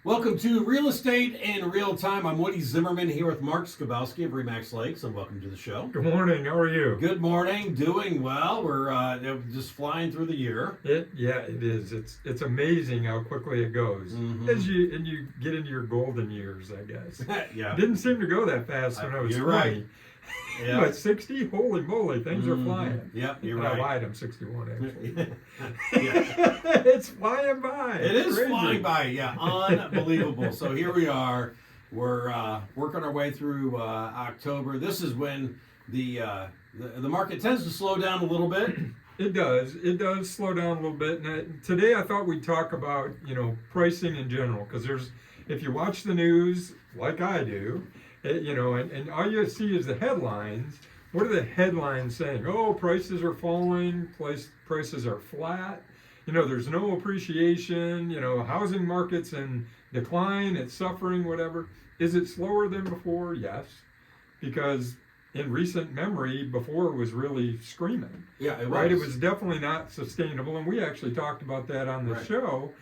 Welcome to Real Estate in Real Time. I'm Woody Zimmerman here with Mark Skabowski of Remax Lakes, and welcome to the show. Good morning. How are you? Good morning. Doing well. We're just flying through the year. It is. It's amazing how quickly it goes as you get into your golden years, I guess. Yeah. Didn't seem to go that fast when I was You're 20. right. Yeah. But 60, holy moly, things are flying. Yep, you're And right. I lied. I'm 61 actually. Yeah. It's flying by. It is Crazy. flying by. Yeah, unbelievable. So here we are. We're working our way through October. This is when the market tends to slow down a little bit. It does. It does slow down a little bit. And today I thought we'd talk about, pricing in general, because if you watch the news like I do, and all you see is the headlines. What are the headlines saying? Oh, prices are falling. Prices are flat. There's no appreciation. Housing market's in decline. It's suffering. Whatever. Is it slower than before? Yes, because in recent memory, before it was really screaming. Yeah, it was. Right. It was definitely not sustainable, and we actually talked about that on the show.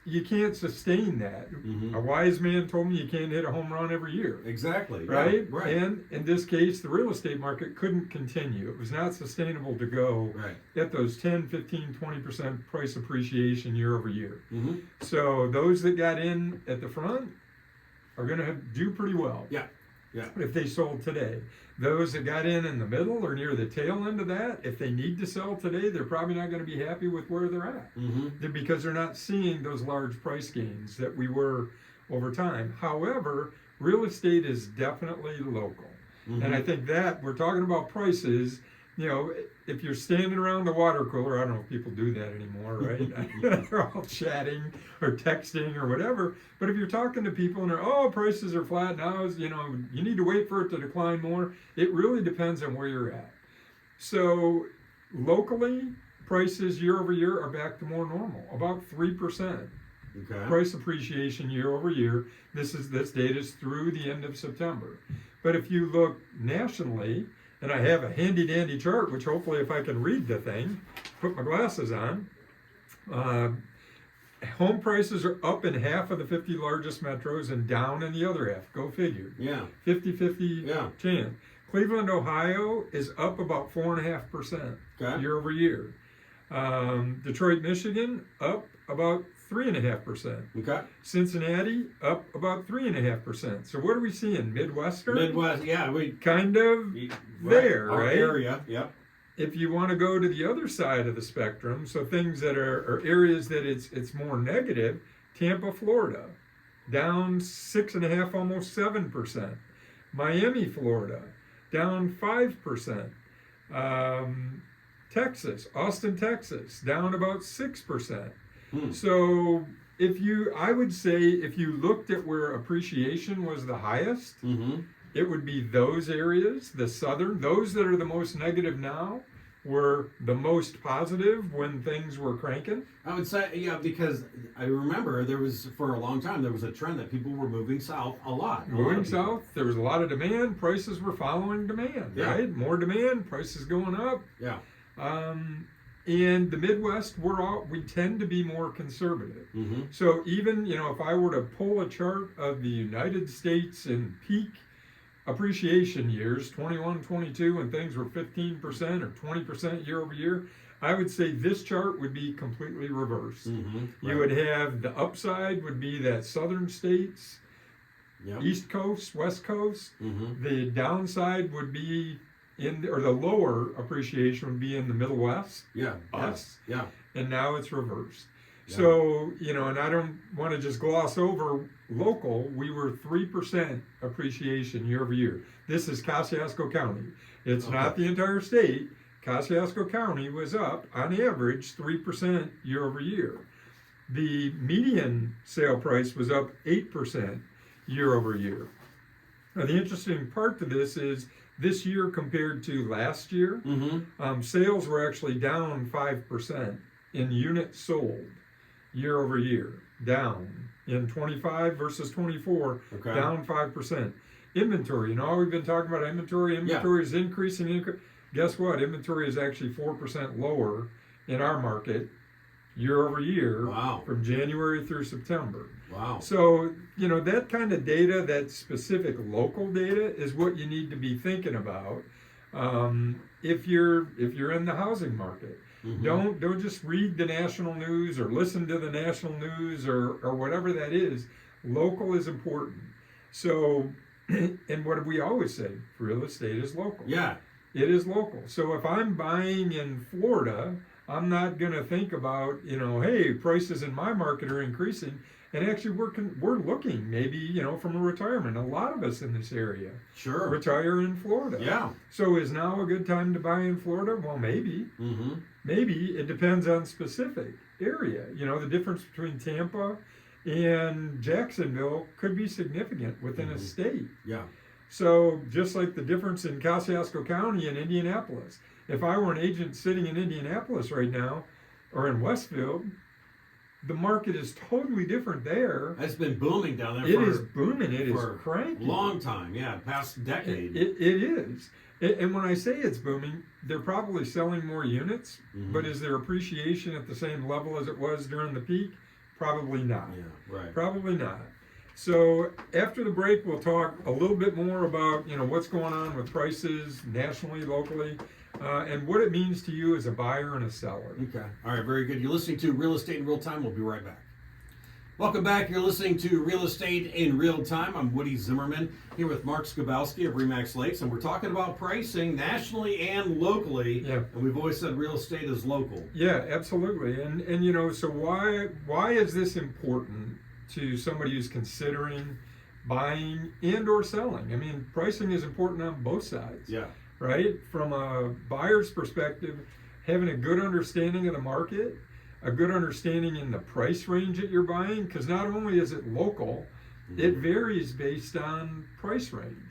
You can't sustain that. A wise man told me you can't hit a home run every year. Exactly. Right? Yeah, right. And in this case, the real estate market couldn't continue. It was not sustainable to go at those 10, 15, 20% price appreciation year over year. So those that got in at the front are going to do pretty well. Yeah. Yeah. If they sold today. Those that got in the middle or near the tail end of that, if they need to sell today, they're probably not going to be happy with where they're at because they're not seeing those large price gains that we were over time. However, real estate is definitely local. And I think that we're talking about prices. If you're standing around the water cooler, I don't know if people do that anymore, right? They're all chatting or texting or whatever. But if you're talking to people and they're, prices are flat now, you need to wait for it to decline more. It really depends on where you're at. So locally, prices year over year are back to more normal, about 3%. Okay. Price appreciation year over year. This data is through the end of September. But if you look nationally, and I have a handy dandy chart, which hopefully if I can read the thing, put my glasses on. Home prices are up in half of the 50 largest metros and down in the other half. Go figure. Yeah. 50-50 chance. Cleveland, Ohio is up about 4.5% year over year. Detroit, Michigan up about 3.5%. Okay. Cincinnati up about 3.5%. So what are we seeing? Midwestern? Midwest, yeah, we kind of there, Our right? area, yep. If you want to go to the other side of the spectrum, so things that are areas that it's more negative, Tampa, Florida, down 6.5, almost 7%. Miami, Florida, down 5%. Texas, Austin, Texas, down about 6%. So I would say if you looked at where appreciation was the highest, it would be those areas, the southern, those that are the most negative now were the most positive when things were cranking. I would say, yeah, because I remember for a long time, there was a trend that people were moving south a lot. Moving south, there was a lot of demand, prices were following demand, right? More demand, prices going up. Yeah. In the Midwest, we tend to be more conservative. So even, if I were to pull a chart of the United States in peak appreciation years, 21, 22, when things were 15% or 20% year over year, I would say this chart would be completely reversed. You would have the upside would be that southern states, East Coast, West Coast. The downside would be the lower appreciation would be in the Middle West. Yeah. Us. Yeah. And now it's reversed. Yeah. So, and I don't want to just gloss over local. We were 3% appreciation year over year. This is Kosciuszko County. It's not the entire state. Kosciuszko County was up on average 3% year over year. The median sale price was up 8% year over year. Now, the interesting part to this is this year compared to last year, sales were actually down 5% in units sold year over year, down in 25 versus 24, down 5%. Inventory, we've been talking about inventory. Inventory is increasing. Guess what? Inventory is actually 4% lower in our market year over year Wow. from January through September. Wow. So, that kind of data, that specific local data, is what you need to be thinking about if you're in the housing market. Mhm. Don't just read the national news or listen to the national news or whatever that is. Local is important. So, and what do we always say? Real estate is local. Yeah. It is local. So if I'm buying in Florida, I'm not going to think about, hey, prices in my market are increasing. And actually, we're looking maybe, from a retirement. A lot of us in this area Sure. retire in Florida. Yeah. So is now a good time to buy in Florida? Well, maybe. Mm-hmm. Maybe. It depends on specific area. The difference between Tampa and Jacksonville could be significant within a state. Yeah. So just like the difference in Kosciuszko County and Indianapolis, if I were an agent sitting in Indianapolis right now, or in Westfield, the market is totally different there. It's been booming down there It for is booming. It is for cranky. long time. Yeah, past decade. It is. And when I say it's booming, they're probably selling more units, Mhm. but is there appreciation at the same level as it was during the peak? Probably not. Yeah. Right. Probably not. So after the break, we'll talk a little bit more about what's going on with prices nationally, locally, and what it means to you as a buyer and a seller. Okay. All right. Very good. You're listening to Real Estate in Real Time. We'll be right back. Welcome back. You're listening to Real Estate in Real Time. I'm Woody Zimmerman here with Mark Skabowski of Remax Lakes, and we're talking about pricing nationally and locally. Yeah. And we've always said real estate is local. Yeah, absolutely. And so why is this important to somebody who's considering buying and or selling? I mean, pricing is important on both sides. Yeah. Right? From a buyer's perspective, having a good understanding of the market, a good understanding in the price range that you're buying, because not only is it local, it varies based on price range.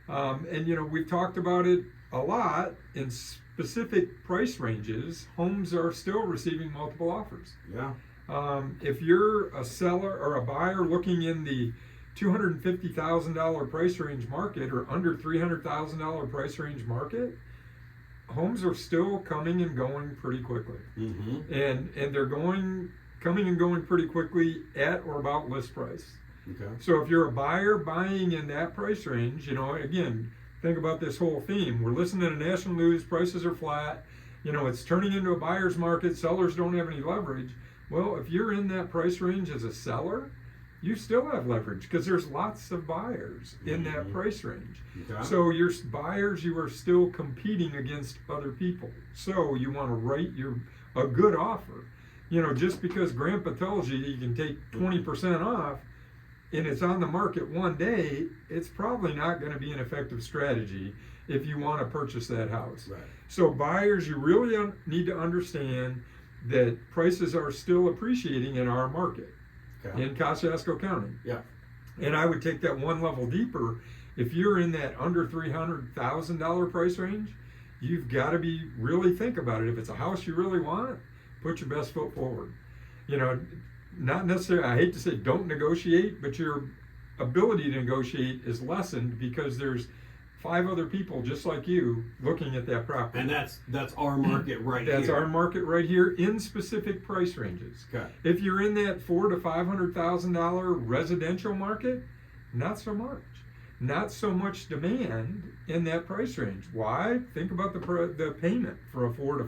And we've talked about it a lot. In specific price ranges, homes are still receiving multiple offers. Yeah. If you're a seller or a buyer looking in the $250,000 price range market or under $300,000 price range market, homes are still coming and going pretty quickly. Mm-hmm. And they're coming and going pretty quickly at or about list price. Okay. So if you're a buyer buying in that price range, again, think about this whole theme. We're listening to national news, prices are flat, it's turning into a buyer's market, sellers don't have any leverage. Well, if you're in that price range as a seller, you still have leverage because there's lots of buyers in that price range. Okay. So your buyers, you are still competing against other people. So you want to write a good offer. Just because Grandpa tells you you can take 20% off and it's on the market one day, it's probably not going to be an effective strategy if you want to purchase that house. Right. So buyers, you really need to understand that prices are still appreciating in our market. Okay. In Kosciuszko County. Yeah. And I would take that one level deeper. If you're in that under $300,000 price range, you've got to really think about it. If it's a house you really want, put your best foot forward. Not necessarily, I hate to say don't negotiate, but your ability to negotiate is lessened because there's 5 other people just like you looking at that property. And that's our market right here. That's our market right here in specific price ranges. Okay. If you're in that $400,000 to $500,000 residential market, not so much. Not so much demand in that price range. Why? Think about the payment for a $400,000 to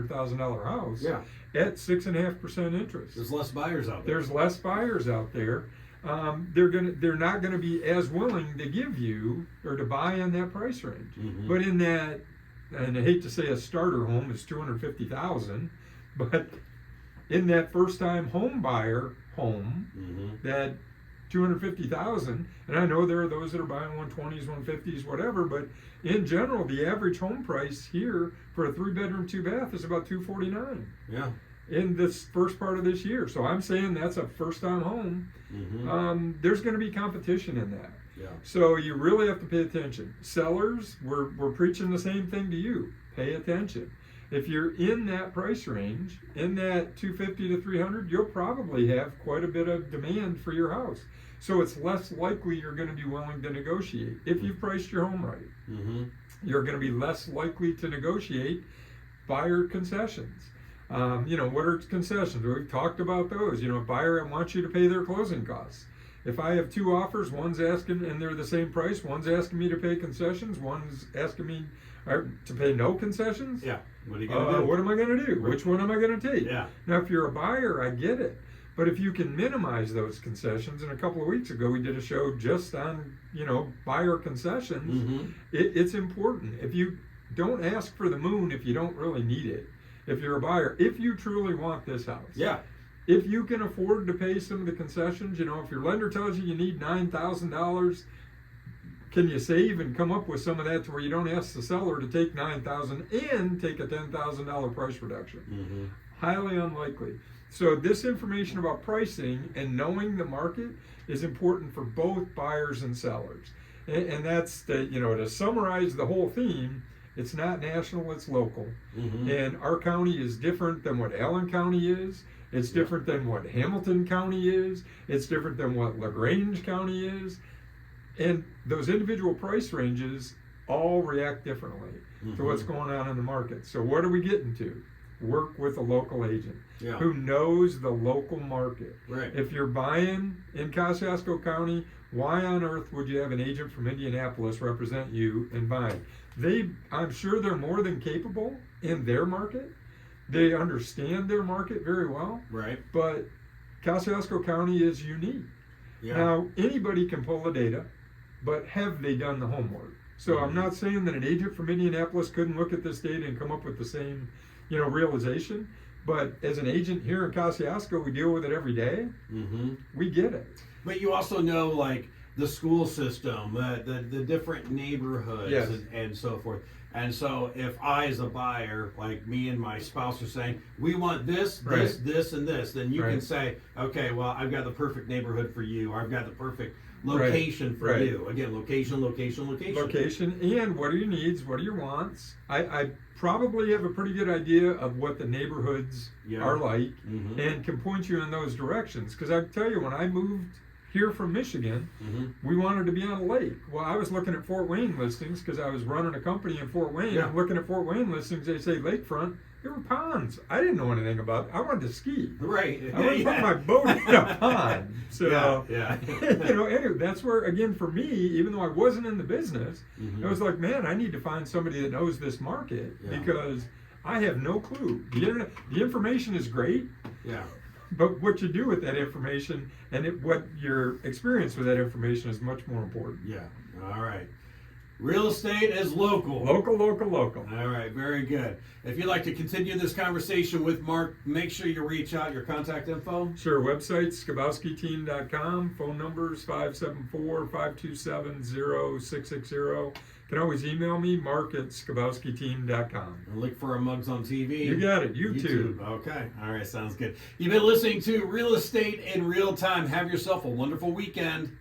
$500,000 house. Yeah. At 6.5% interest. There's less buyers out there. There's less buyers out there. They're not gonna be as willing to give you or to buy in that price range. Mhm. But in that, and I hate to say a starter home is $250,000, but in that first time home buyer home, Mhm. that $250,000, and I know there are those that are buying 120s, 150s, whatever, but in general, the average home price here for a 3-bedroom, 2-bath is about $249 Yeah. in this first part of this year. So I'm saying that's a first time home. Mhm. There's going to be competition in that. Yeah. So you really have to pay attention. Sellers, we're preaching the same thing to you. Pay attention. If you're in that price range, in that 250 to 300, you'll probably have quite a bit of demand for your house. So it's less likely you're going to be willing to negotiate. If you've priced your home right, Mhm. you're going to be less likely to negotiate buyer concessions. What are concessions? We've talked about those. A buyer wants you to pay their closing costs. If I have two offers, one's asking, and they're the same price, one's asking me to pay concessions, one's asking me to pay no concessions. Yeah. What are you going to do? What am I going to do? Which one am I going to take? Yeah. Now, if you're a buyer, I get it. But if you can minimize those concessions, and a couple of weeks ago we did a show just on, buyer concessions, it's important. If you don't ask for the moon if you don't really need it, if you're a buyer, if you truly want this house. Yeah. If you can afford to pay some of the concessions, if your lender tells you need $9,000, can you save and come up with some of that to where you don't ask the seller to take $9,000 and take a $10,000 price reduction? Highly unlikely. So this information about pricing and knowing the market is important for both buyers and sellers. And that's to summarize the whole theme. It's not national, it's local. And our county is different than what Allen County is. It's different than what Hamilton County is. It's different than what LaGrange County is. And those individual price ranges all react differently to what's going on in the market. So what are we getting to? Work with a local agent who knows the local market. Right. If you're buying in Kosciuszko County, why on earth would you have an agent from Indianapolis represent you in buying? I'm sure they're more than capable in their market. They understand their market very well. Right. But Kosciuszko County is unique. Yeah. Now, anybody can pull the data, but have they done the homework? So I'm not saying that an agent from Indianapolis couldn't look at this data and come up with the same, realization. But as an agent here in Kosciuszko, we deal with it every day. We get it. But you also know, like, the school system, the different neighborhoods, and so forth. And so if I, as a buyer, like me and my spouse are saying, we want this, this, and this, then you can say, okay, well, I've got the perfect neighborhood for you. I've got the perfect location for you. Again, location. Location, and what are your needs? What are your wants? I probably have a pretty good idea of what the neighborhoods are like and can point you in those directions. Because I tell you, when I moved here from Michigan, we wanted to be on a lake. Well, I was looking at Fort Wayne listings because I was running a company in Fort Wayne. I'm looking at Fort Wayne listings, they say lakefront. There were ponds. I didn't know anything about it. I wanted to ski. Right. I wanted to put my boat in a pond. So, anyway, that's where, again, for me, even though I wasn't in the business, I was like, man, I need to find somebody that knows this market because I have no clue. The information is great. Yeah. But what you do with that information and what your experience with that information is much more important. Yeah. All right. Real estate is local. Local. All right. Very good. If you'd like to continue this conversation with Mark, make sure you reach out. Your contact info? Sure. Website, skabowskiteam.com. Phone numbers, 574-527-0660. You can always email me, mark@skabowskiteam.com. And look for our mugs on TV. You got it. YouTube. Okay. All right. Sounds good. You've been listening to Real Estate in Real Time. Have yourself a wonderful weekend.